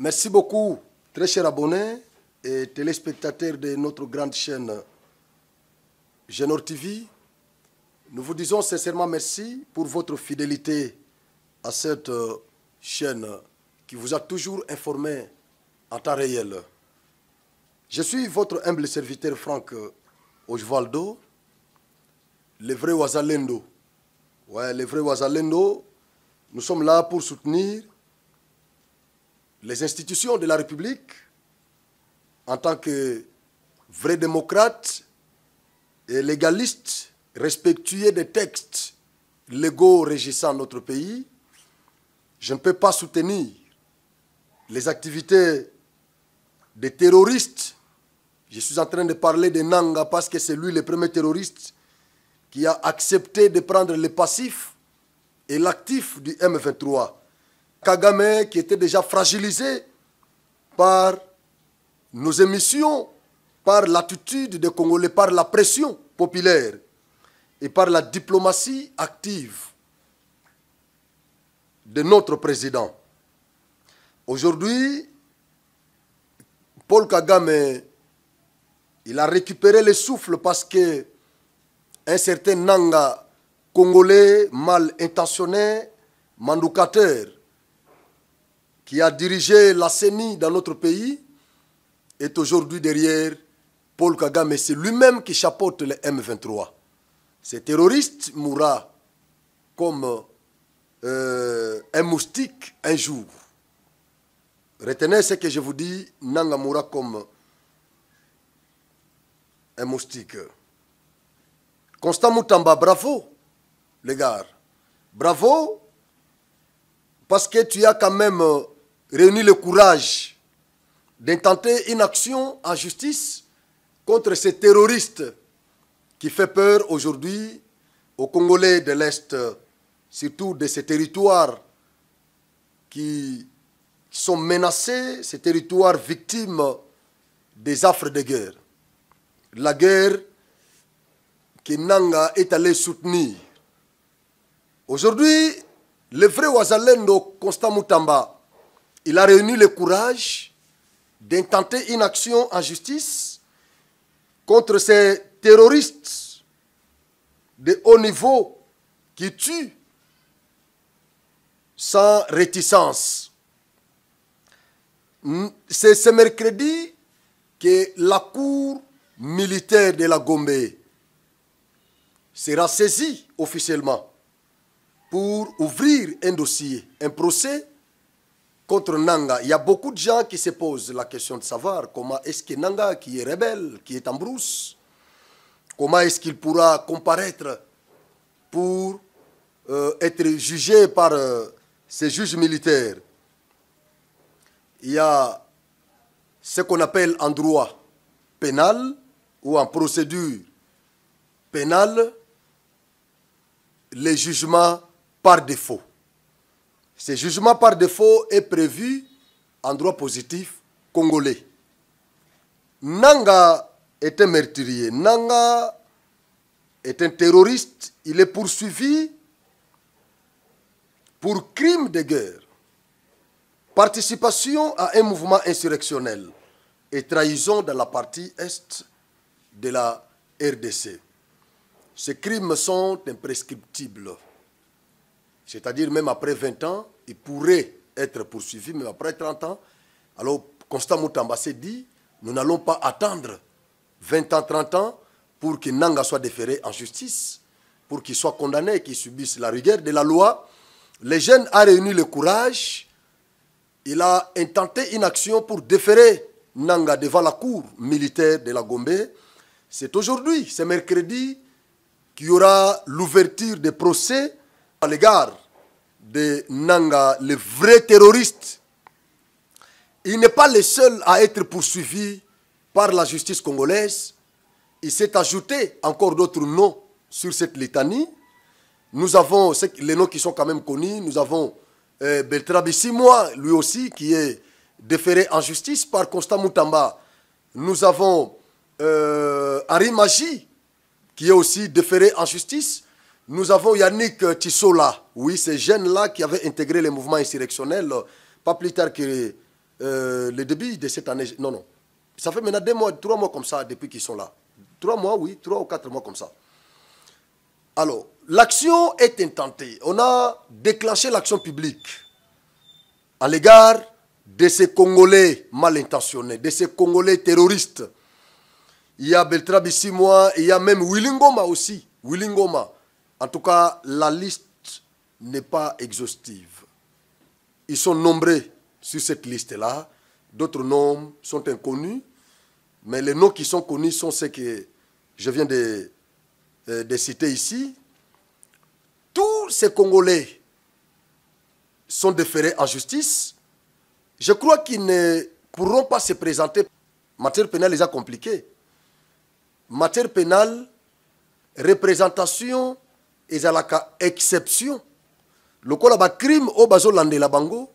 Merci beaucoup, très chers abonnés et téléspectateurs de notre grande chaîne Genor TV. Nous vous disons sincèrement merci pour votre fidélité à cette chaîne qui vous a toujours informé en temps réel. Je suis votre humble serviteur Franck Osvaldo, le vrai Ouazalendo. Ouais, le vrai Ouazalendo. Nous sommes là pour soutenir les institutions de la République en tant que vrais démocrates et légalistes, respectueux des textes légaux régissant notre pays. Je ne peux pas soutenir les activités des terroristes. Je suis en train de parler de Nanga parce que c'est lui le premier terroriste qui a accepté de prendre le passif et l'actif du M23. Kagame qui était déjà fragilisé par nos émissions, par l'attitude des Congolais, par la pression populaire et par la diplomatie active de notre président. Aujourd'hui, Paul Kagame, il a récupéré le souffle parce que un certain Nanga congolais mal intentionné, mandoucateur, qui a dirigé la CENI dans notre pays, est aujourd'hui derrière Paul Kagame. C'est lui-même qui chapeaute le M23. Ce terroriste mourra comme un moustique un jour. Retenez ce que je vous dis, Nanga mourra comme un moustique. Constant Moutamba, bravo, les gars. Bravo, parce que tu as quand même réuni le courage d'intenter une action en justice contre ces terroristes qui fait peur aujourd'hui aux Congolais de l'Est, surtout de ces territoires qui sont menacés, ces territoires victimes des affres de guerre. La guerre que Nanga est allé soutenir. Aujourd'hui, le vrai Ouazalendo, Constant Moutamba, il a réuni le courage d'intenter une action en justice contre ces terroristes de haut niveau qui tuent sans réticence. C'est ce mercredi que la cour militaire de la Gombe sera saisie officiellement pour ouvrir un dossier, un procès contre Nanga. Il y a beaucoup de gens qui se posent la question de savoir comment est-ce que Nanga, qui est rebelle, qui est en brousse, comment est-ce qu'il pourra comparaître pour être jugé par ces juges militaires. Il y a ce qu'on appelle en droit pénal ou en procédure pénale les jugements par défaut. Ce jugement par défaut est prévu en droit positif congolais. Nanga est un meurtrier. Nanga est un terroriste. Il est poursuivi pour crime de guerre, participation à un mouvement insurrectionnel et trahison dans la partie est de la RDC. Ces crimes sont imprescriptibles. C'est-à-dire même après 20 ans, il pourrait être poursuivi, même après 30 ans. Alors, Constant Moutamba s'est dit, nous n'allons pas attendre 20 ans, 30 ans pour que Nanga soit déféré en justice, pour qu'il soit condamné, qu'il subisse la rigueur de la loi. Le jeune a réuni le courage, il a intenté une action pour déférer Nanga devant la cour militaire de la Gombe. C'est aujourd'hui, c'est mercredi, qu'il y aura l'ouverture des procès à l'égard de Nanga, le vrai terroriste. Il n'est pas le seul à être poursuivi par la justice congolaise. Il s'est ajouté encore d'autres noms sur cette litanie. Nous avons les noms qui sont quand même connus. Nous avons Beltrabi Simoa, lui aussi, qui est déféré en justice par Constant Moutamba. Nous avons Henri Magie, qui est aussi déféré en justice. Nous avons Yannick Tissola, oui, ces jeunes-là qui avaient intégré les mouvements insurrectionnels, pas plus tard que le début de cette année, non, non. Ça fait maintenant 2 mois, 3 mois comme ça depuis qu'ils sont là. 3 mois, oui, 3 ou 4 mois comme ça. Alors, l'action est intentée. On a déclenché l'action publique à l'égard de ces Congolais mal intentionnés, de ces Congolais terroristes. Il y a Beltra Bissimois, il y a même Willingoma aussi. Willingoma. En tout cas, la liste n'est pas exhaustive. Ils sont nombreux sur cette liste-là. D'autres noms sont inconnus. Mais les noms qui sont connus sont ceux que je viens de citer ici. Tous ces Congolais sont déférés en justice. Je crois qu'ils ne pourront pas se présenter. Matière pénale les a compliqués. Matière pénale, représentation et à la exception. Le col a crime au bazolande la bango.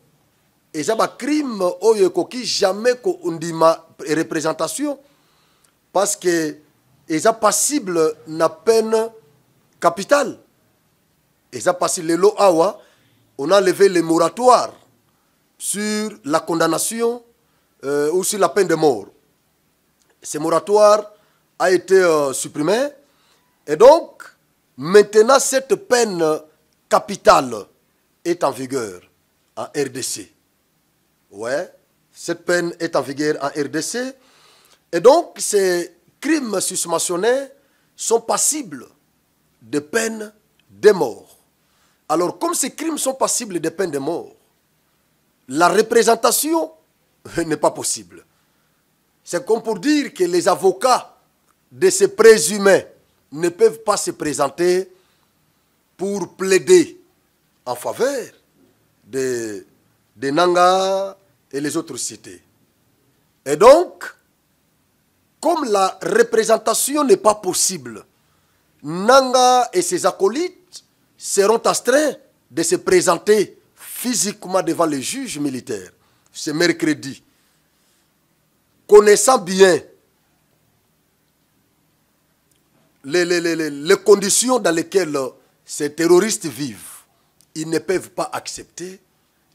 Et ça crime au yokoki jamais qu'on dit ma représentation parce que ils sont passibles na peine capitale. Ils sont passibles le lo awa, on a levé les moratoires sur la condamnation ou sur la peine de mort. Ce moratoire a été supprimé et donc maintenant cette peine capitale est en vigueur en RDC. Ouais, cette peine est en vigueur en RDC. Et donc, ces crimes susmentionnés sont passibles de peine de mort. Alors, comme ces crimes sont passibles de peine de mort, la représentation n'est pas possible. C'est comme pour dire que les avocats de ces présumés ne peuvent pas se présenter pour plaider en faveur de Nanga et les autres cités. Et donc, comme la représentation n'est pas possible, Nanga et ses acolytes seront astreints de se présenter physiquement devant les juges militaires ce mercredi. Connaissant bien les conditions dans lesquelles ces terroristes vivent, ils ne peuvent pas accepter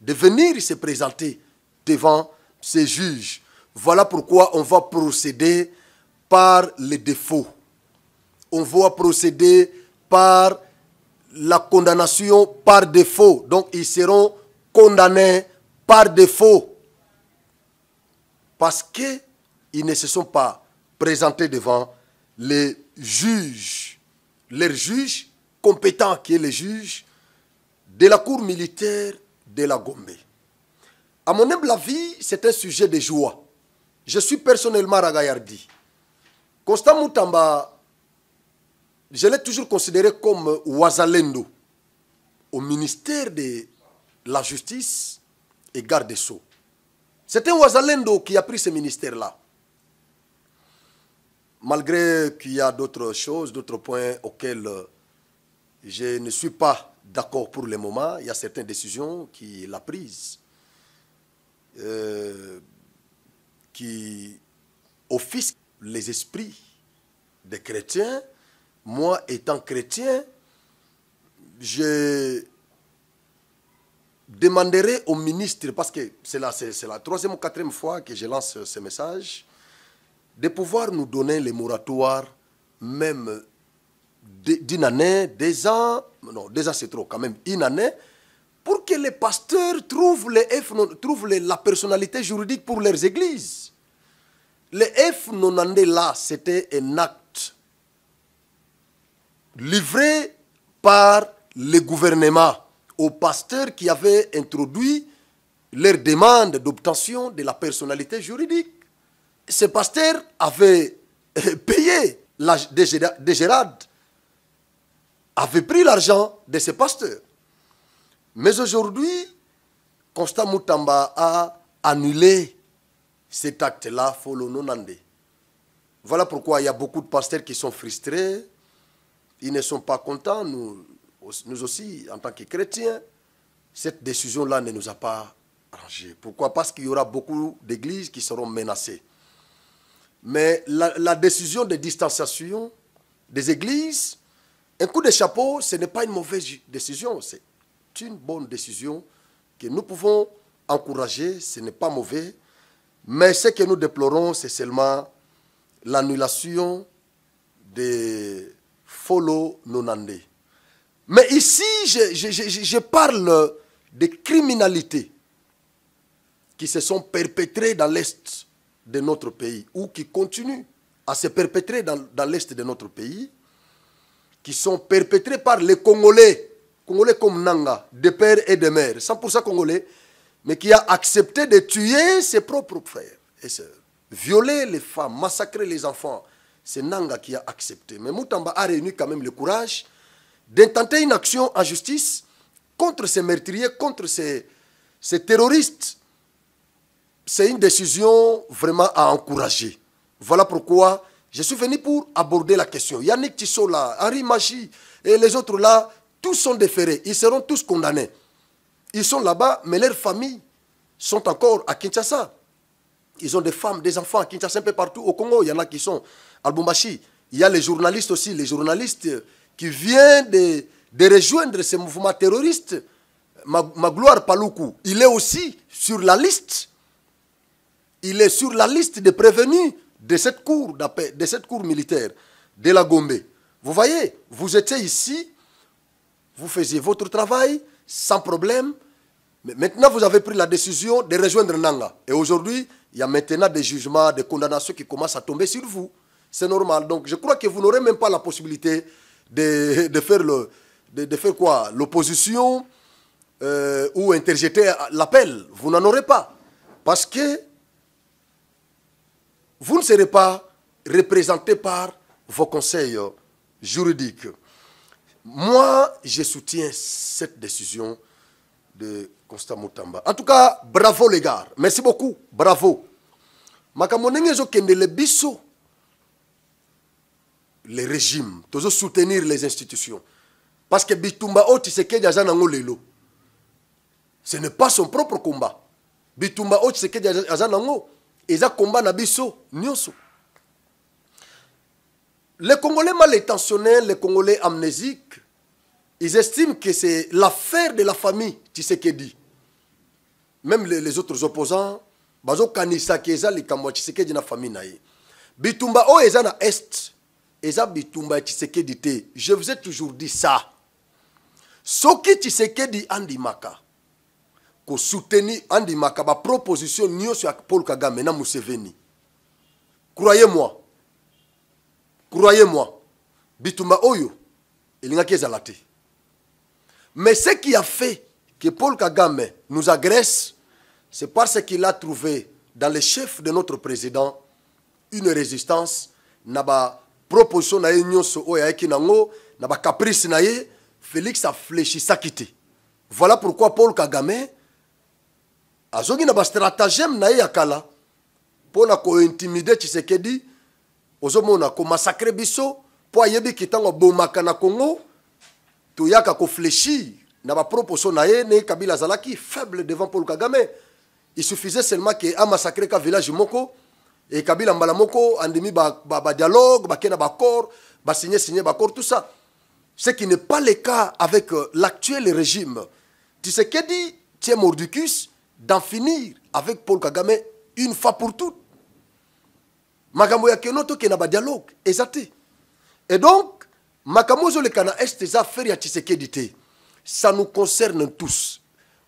de venir se présenter devant ces juges. Voilà pourquoi on va procéder par les défauts. On va procéder par la condamnation par défaut. Donc ils seront condamnés par défaut. Parce qu'ils ne se sont pas présentés devant les juges. Leurs juges compétents qui est le juge de la cour militaire de la Gombe. À mon humble avis, c'est un sujet de joie. Je suis personnellement Ragayardi. Constant Moutamba, je l'ai toujours considéré comme Ouazalendo au ministère de la Justice et garde des Sceaux. C'est un Ouazalendo qui a pris ce ministère-là. Malgré qu'il y a d'autres choses, d'autres points auxquels je ne suis pas d'accord pour le moment, il y a certaines décisions qu'il a prises. Qui offusquent les esprits des chrétiens. Moi, étant chrétien, je demanderai au ministre, parce que c'est la 3e ou 4e fois que je lance ce message, de pouvoir nous donner les moratoires, même d'une année, 2 ans, non, 2 ans c'est trop, quand même, une année, pour que les pasteurs trouvent la personnalité juridique pour leurs églises. Les F90 là, c'était un acte livré par le gouvernement aux pasteurs qui avaient introduit leur demande d'obtention de la personnalité juridique. Ces pasteurs avaient payé des gérades, avaient pris l'argent de ces pasteurs. Mais aujourd'hui, Constant Moutamba a annulé cet acte-là, Folo Nonande. Voilà pourquoi il y a beaucoup de pasteurs qui sont frustrés, ils ne sont pas contents. Nous aussi, en tant que chrétiens, cette décision-là ne nous a pas arrangés. Pourquoi? Parce qu'il y aura beaucoup d'églises qui seront menacées. Mais la décision de distanciation des églises, un coup de chapeau, ce n'est pas une mauvaise décision, c'est une bonne décision que nous pouvons encourager, ce n'est pas mauvais, mais ce que nous déplorons, c'est seulement l'annulation des Follow Nonandé. Mais ici, je parle de criminalités qui se sont perpétrées dans l'Est de notre pays, ou qui continuent à se perpétrer dans l'Est de notre pays, qui sont perpétrées par les Congolais comme Nanga, de père et de mère, 100% Congolais, mais qui a accepté de tuer ses propres frères et sœurs, violer les femmes, massacrer les enfants. C'est Nanga qui a accepté. Mais Moutamba a réuni quand même le courage d'intenter une action en justice contre ces meurtriers, contre ces terroristes. C'est une décision vraiment à encourager. Voilà pourquoi je suis venu pour aborder la question. Yannick Tissola, Henri Machi et les autres là, tous sont déférés. Ils seront tous condamnés. Ils sont là-bas, mais leurs familles sont encore à Kinshasa. Ils ont des femmes, des enfants à Kinshasa, un peu partout. Au Congo, il y en a qui sont à Lubumbashi. Il y a les journalistes aussi, les journalistes qui viennent de rejoindre ces mouvements terroristes. Magloire Paloukou, il est aussi sur la liste. Il est sur la liste des prévenus de cette cour d'appel, de cette cour militaire de la Gombe. Vous voyez, vous étiez ici, vous faisiez votre travail sans problème. Mais maintenant, vous avez pris la décision de rejoindre Nanga. Et aujourd'hui, il y a maintenant des jugements, des condamnations qui commencent à tomber sur vous. C'est normal. Donc, je crois que vous n'aurez même pas la possibilité de faire quoi? L'opposition ou interjeter l'appel. Vous n'en aurez pas. Parce que vous ne serez pas représenté par vos conseils juridiques. Moi, je soutiens cette décision de Constant Moutamba. En tout cas, bravo les gars. Merci beaucoup. Bravo. Les régimes, toujours soutenir les institutions. Parce que Bitumba Oti Tshisekedi Azanango Lelo. Ce n'est pas son propre combat. Bitumba Oti Tshisekedi Azanango. Et ça combat Nabiso Nyonso. Les Congolais mal intentionnés, les Congolais amnésiques, ils estiment que c'est l'affaire de la famille Tshisekedi. Même les autres opposants, bazo kanisa keza likamwa Tshisekedi na famille naye. Bitumba o eza na est, eza bitumba Tshisekedi te. Je vous ai toujours dit ça. Soki Tshisekedi andimaka ko soutenir andimaka ba proposition nyonso ya Paul Kagame na Museveni. Croyez-moi. Croyez-moi. Bitumba oyo elingaki ezala te. Mais ce qui a fait que Paul Kagame nous agresse, c'est parce qu'il a trouvé dans les chefs de notre président une résistance, naba proposition na nyonso oya ekinango, naba caprice na ye, Félix a fléchi sakité. Voilà pourquoi Paul Kagame azongi naba stratagème na ye yakala pour na ko intimider Tshisekedi, ozomona ko massacrer biso, po ayebi kitango bomaka na Congo. Toyaka ko fléchir na ba proposition na ye ne Kabila Zalaki faible devant Paul Kagame. Il suffisait seulement que a massacré ka village moko et Kabila mbala moko andimi ba dialogue, ba kena ba accord, ba signer ba accord tout ça. Ce qui n'est pas le cas avec l'actuel régime. Tshisekedi tient mordicus d'en finir avec Paul Kagame une fois pour toutes. Makambo ya kenoto ke na ba dialogue ezate. Et donc Makamozo le kana est des affaires ya Tshisekedi te. Ça nous concerne tous.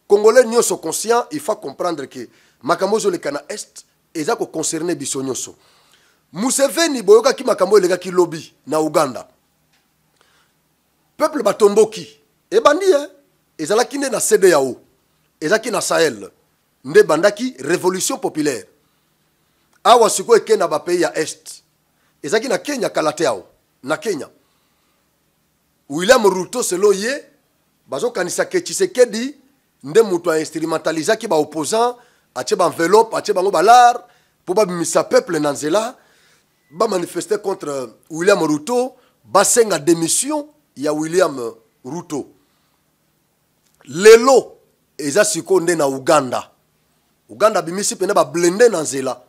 Congolais n'y sont conscients, il faut comprendre que Makamozo le kana est eza ko concerner biso nyonso. Museveni boyoka ki makambo le ki lobby na Uganda. Peuple batomboki e bandi ezalaki na CEDEAO, ezaki na Sahel, nde bandaki révolution populaire. Awa siko eke na ba pays ya est. Ezaki na Kenya kalateao, na Kenya. William Ruto selon ye bazo kanisa ke Tshisekedi nde mutu a instrumentaliza ki ba opposant ache ba enveloppe ache bango balar pour ba bimisa peuple na nzela ba manifester contre William Ruto ba senga démission ya William Ruto. Lelo eza siko nde na Uganda. Uganda bimisi pena ba blende na nzela.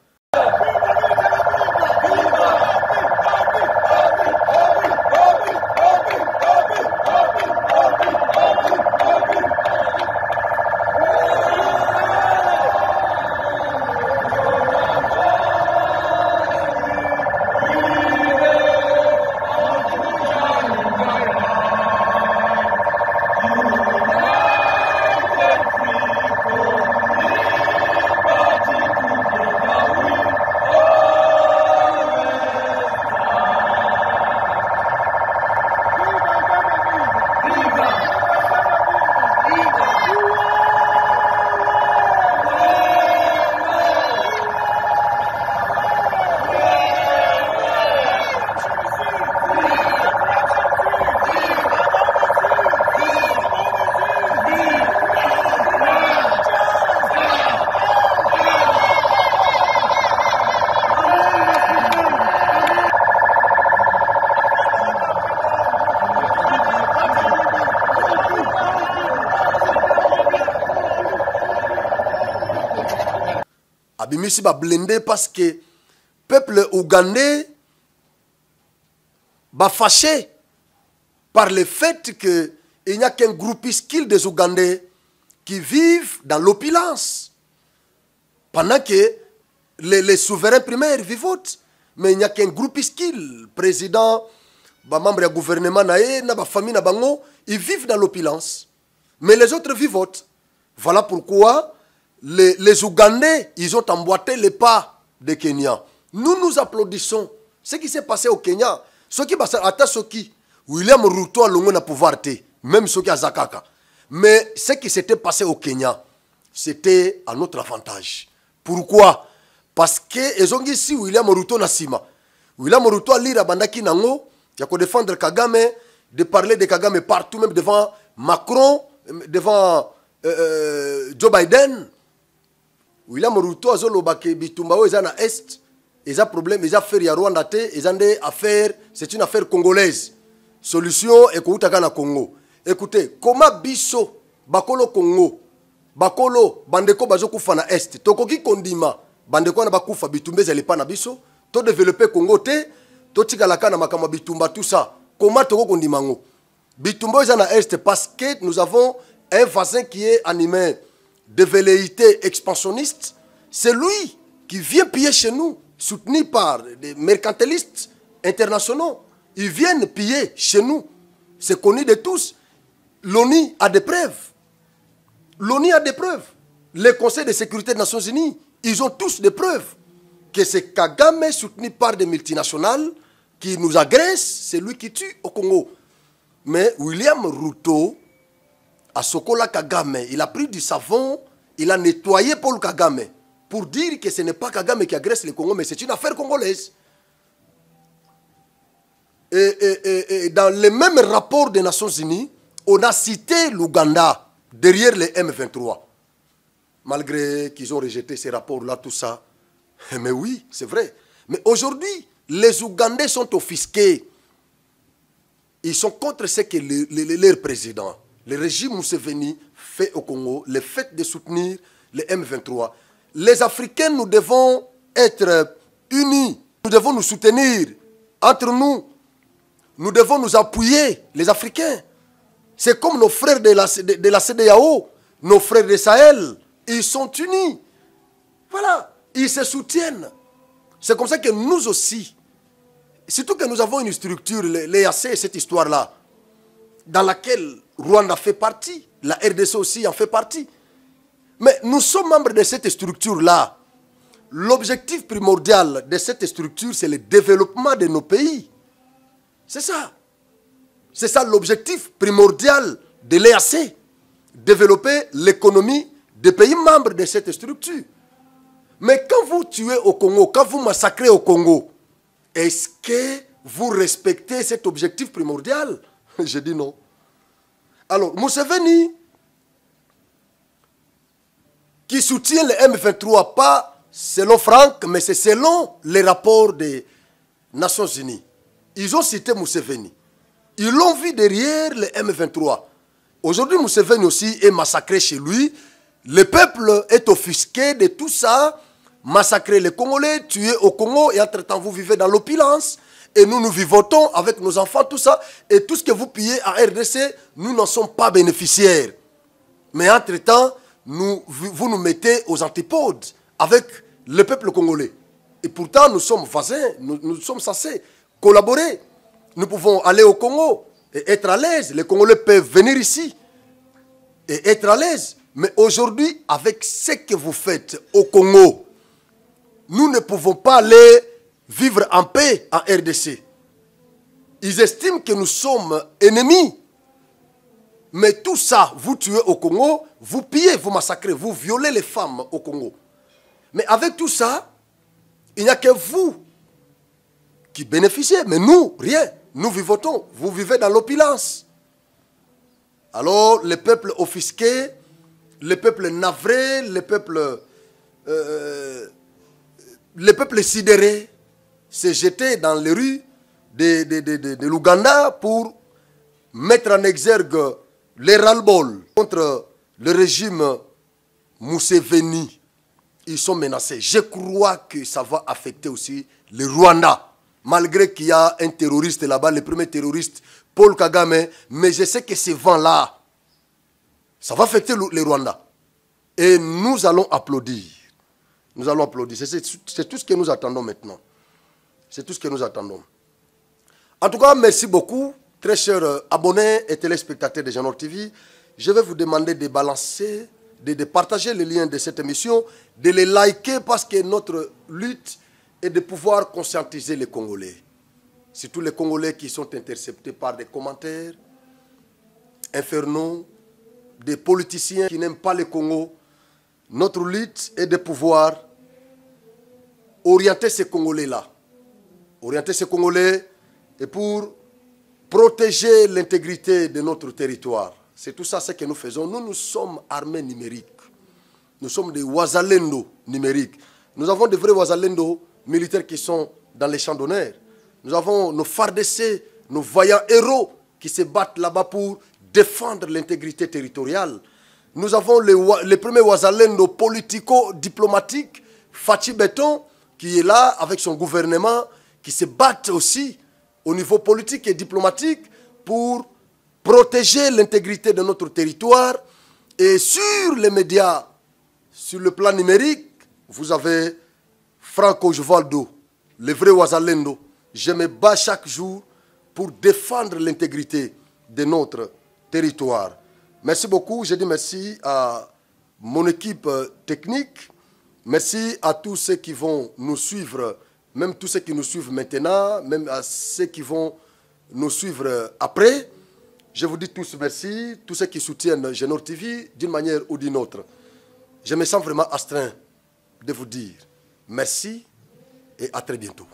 abimisi ba blindé parce que peuple ougandais va fâché par le fait qu'il n'y a qu'un groupuscule des Ougandais qui vivent dans l'opulence. Pendant que les souverains primaires vivotent. Mais il n'y a qu'un groupuscule, président, membre du gouvernement, la famille, ils vivent dans l'opulence. Mais les autres vivotent. Voilà pourquoi les Ougandais, ils ont emboîté les pas des Kenyans. Nous, nous applaudissons ce qui s'est passé au Kenya. Ce qui passe à Tassoki, William Ruto a le pouvoir, même ce qui a Zakaka. Mais ce qui s'était passé au Kenya, c'était à notre avantage. Pourquoi? Parce que ils ont dit si William Ruto Nassima. William Ruto a lire à Bandaki Nango, il y a défendre Kagame, de parler de Kagame partout, même devant Macron, devant Joe Biden. William Ruto a zolobake bitumbao ezana est. Ils ont problème, ils ont affaire à Rwanda, ils ont des affaires, c'est une affaire congolaise. Solution, écoutez, na Congo. Écoutez, comment biso, bakolo Congo, bakolo, bandeko bazoku fana est, tokoki kondima, bandeko na bakufa bitumbe zelepa na biso, to développer Congo te, to tikalaka na makama bitumba tout ça. Comment toko kondima ngo? Bitumba ils na est parce que nous avons un voisin qui est animé de velléités expansionnistes, c'est lui qui vient piller chez nous. Soutenu par des mercantilistes internationaux. Ils viennent piller chez nous. C'est connu de tous. L'ONU a des preuves. L'ONU a des preuves. Les conseils de sécurité des Nations Unies, ils ont tous des preuves que c'est Kagame soutenu par des multinationales qui nous agressent, c'est lui qui tue au Congo. Mais William Ruto, à Sokola Kagame, il a pris du savon, il a nettoyé Paul Kagame. Pour dire que ce n'est pas Kagame qui agresse le Congo, mais c'est une affaire congolaise. Et dans les mêmes rapports des Nations Unies, on a cité l'Ouganda derrière les M23. Malgré qu'ils ont rejeté ces rapports-là, tout ça. Mais oui, c'est vrai. Mais aujourd'hui, les Ougandais sont offusqués. Ils sont contre ce que leur président, le régime Museveni, fait au Congo, le fait de soutenir les M23. Les Africains, nous devons être unis. Nous devons nous soutenir entre nous. Nous devons nous appuyer, les Africains. C'est comme nos frères de la CEDEAO, nos frères de Sahel. Ils sont unis. Voilà. Ils se soutiennent. C'est comme ça que nous aussi, surtout que nous avons une structure, l'EAC, cette histoire-là, dans laquelle Rwanda fait partie. La RDC aussi en fait partie. Mais nous sommes membres de cette structure-là. L'objectif primordial de cette structure, c'est le développement de nos pays. C'est ça. C'est ça l'objectif primordial de l'EAC. Développer l'économie des pays membres de cette structure. Mais quand vous tuez au Congo, quand vous massacrez au Congo, est-ce que vous respectez cet objectif primordial? Je dis non. Alors, Museveni, qui soutient le M23, pas selon Franck, mais c'est selon les rapports des Nations Unies. Ils ont cité Museveni. Ils l'ont vu derrière le M23. Aujourd'hui, Museveni aussi est massacré chez lui. Le peuple est offusqué de tout ça. Massacrer les Congolais, tuer au Congo, et entre-temps, vous vivez dans l'opulence. Et nous, nous vivotons avec nos enfants, tout ça. Et tout ce que vous pillez à RDC, nous n'en sommes pas bénéficiaires. Mais entre-temps, vous nous mettez aux antipodes avec le peuple congolais. Et pourtant, nous sommes voisins, nous sommes censés collaborer. Nous pouvons aller au Congo et être à l'aise. Les Congolais peuvent venir ici et être à l'aise. Mais aujourd'hui, avec ce que vous faites au Congo, nous ne pouvons pas aller vivre en paix en RDC. Ils estiment que nous sommes ennemis. Mais tout ça, vous tuez au Congo, vous pillez, vous massacrez, vous violez les femmes au Congo. Mais avec tout ça, il n'y a que vous qui bénéficiez. Mais nous, rien. Nous vivotons. Vous vivez dans l'opulence. Alors, le peuple offusqué, le peuple navré, le peuple sidéré s'est jeté dans les rues de l'Ouganda pour mettre en exergue les ras-le-bol contre le régime Museveni. ils sont menacés. Je crois que ça va affecter aussi le Rwanda. Malgré qu'il y a un terroriste là-bas, le premier terroriste, Paul Kagame, mais je sais que ce vent-là, ça va affecter le Rwanda. Et nous allons applaudir. Nous allons applaudir. C'est tout ce que nous attendons maintenant. C'est tout ce que nous attendons. En tout cas, merci beaucoup, très chers abonnés et téléspectateurs de Genor TV. Je vais vous demander de balancer, de partager les liens de cette émission, de les liker parce que notre lutte est de pouvoir conscientiser les Congolais. Surtout les Congolais qui sont interceptés par des commentaires infernaux, des politiciens qui n'aiment pas le Congo. Notre lutte est de pouvoir orienter ces Congolais-là. Orienter ces Congolais et pour protéger l'intégrité de notre territoire. C'est tout ça ce que nous faisons. Nous sommes armés numériques. Nous sommes des Wazalendo numériques. Nous avons des vrais Wazalendo militaires qui sont dans les champs d'honneur. Nous avons nos FARDC, nos vaillants héros qui se battent là-bas pour défendre l'intégrité territoriale. Nous avons les premiers Wazalendo politico-diplomatiques, Fachi Beton, qui est là avec son gouvernement, qui se battent aussi au niveau politique et diplomatique pour protéger l'intégrité de notre territoire. Et sur les médias, sur le plan numérique, vous avez Franco Jovaldo, le vrai Wazalendo. Je me bats chaque jour pour défendre l'intégrité de notre territoire. Merci beaucoup. Je dis merci à mon équipe technique. Merci à tous ceux qui vont nous suivre, même tous ceux qui nous suivent maintenant, même à ceux qui vont nous suivre après. Je vous dis tous merci, tous ceux qui soutiennent Genor TV d'une manière ou d'une autre. Je me sens vraiment astreint de vous dire merci et à très bientôt.